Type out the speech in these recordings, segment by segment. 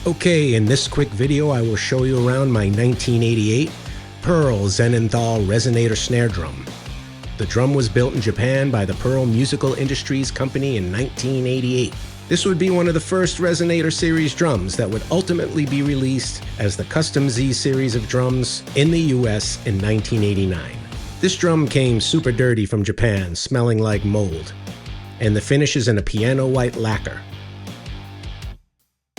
Okay, in this quick video I will show you around my 1988 Pearl Zenithal Resonator Snare drum. The drum was built in Japan by the Pearl Musical Industries Company in 1988. This would be one of the first Resonator series drums that would ultimately be released as the Custom Z series of drums in the US in 1989. This drum came super dirty from Japan, smelling like mold, and the finish is in a piano white lacquer.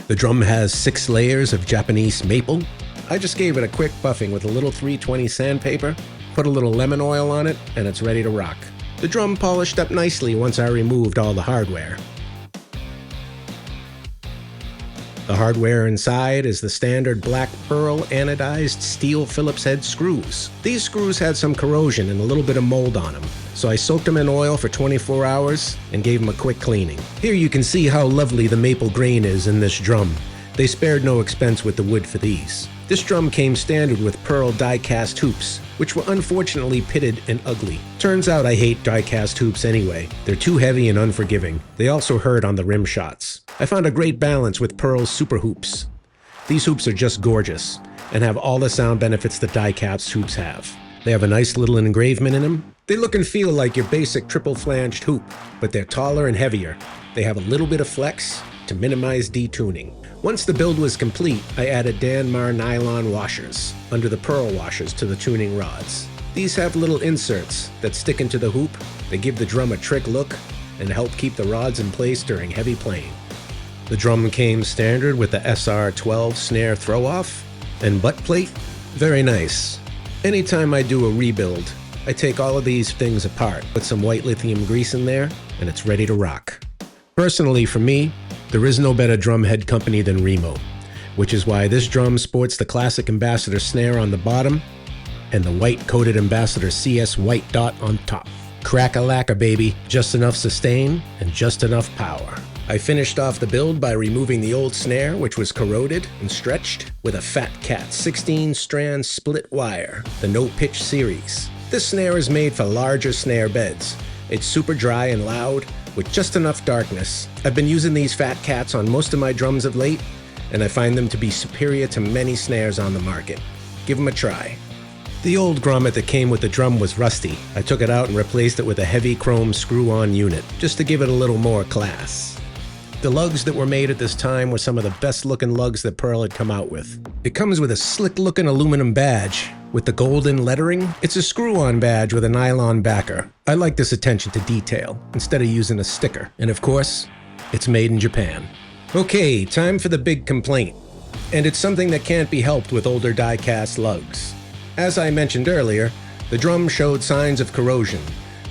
The drum has 6 layers of Japanese maple. I just gave it a quick buffing with a little 320 sandpaper, put a little lemon oil on it, and it's ready to rock. The drum polished up nicely once I removed all the hardware. The hardware inside is the standard black pearl anodized steel Phillips head screws. These screws had some corrosion and a little bit of mold on them, so I soaked them in oil for 24 hours and gave them a quick cleaning. Here you can see how lovely the maple grain is in this drum. They spared no expense with the wood for these. This drum came standard with pearl die-cast hoops, which were unfortunately pitted and ugly. Turns out I hate die-cast hoops anyway. They're too heavy and unforgiving. They also hurt on the rim shots. I found a great balance with Pearl's super hoops. These hoops are just gorgeous and have all the sound benefits that die-cast hoops have. They have a nice little engravement in them. They look and feel like your basic triple-flanged hoop, but they're taller and heavier. They have a little bit of flex to minimize detuning. Once the build was complete, I added Danmar nylon washers under the pearl washers to the tuning rods. These have little inserts that stick into the hoop. They give the drum a trick look and help keep the rods in place during heavy playing. The drum came standard with the SR12 snare throw-off and butt plate. Very nice. Anytime I do a rebuild, I take all of these things apart, put some white lithium grease in there, and it's ready to rock. Personally, for me, there is no better drum head company than Remo, which is why this drum sports the classic Ambassador snare on the bottom and the white coated Ambassador CS white dot on top. Crack-a-lacka, baby. Just enough sustain and just enough power. I finished off the build by removing the old snare, which was corroded and stretched, with a Fat Cat 16-strand split wire, the No Pitch series. This snare is made for larger snare beds. It's super dry and loud, with just enough darkness. I've been using these Fat Cats on most of my drums of late, and I find them to be superior to many snares on the market. Give them a try. The old grommet that came with the drum was rusty. I took it out and replaced it with a heavy chrome screw-on unit, just to give it a little more class. The lugs that were made at this time were some of the best-looking lugs that Pearl had come out with. It comes with a slick-looking aluminum badge with the golden lettering. It's a screw-on badge with a nylon backer. I like this attention to detail, instead of using a sticker. And of course, it's made in Japan. Okay, time for the big complaint. And it's something that can't be helped with older die-cast lugs. As I mentioned earlier, the drum showed signs of corrosion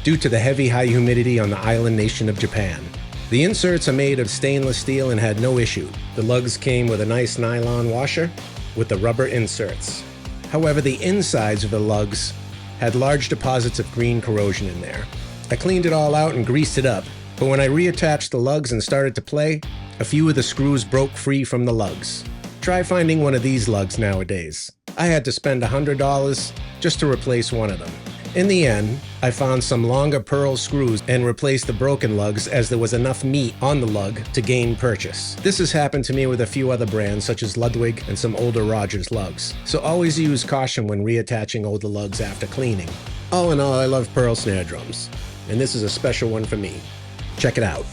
due to the heavy high humidity on the island nation of Japan. The inserts are made of stainless steel and had no issue. The lugs came with a nice nylon washer with the rubber inserts. However, the insides of the lugs had large deposits of green corrosion in there. I cleaned it all out and greased it up, but when I reattached the lugs and started to play, a few of the screws broke free from the lugs. Try finding one of these lugs nowadays. I had to spend $100 just to replace one of them. In the end, I found some longer pearl screws and replaced the broken lugs as there was enough meat on the lug to gain purchase. This has happened to me with a few other brands such as Ludwig and some older Rogers lugs. So always use caution when reattaching older lugs after cleaning. All in all, I love Pearl snare drums, and this is a special one for me. Check it out.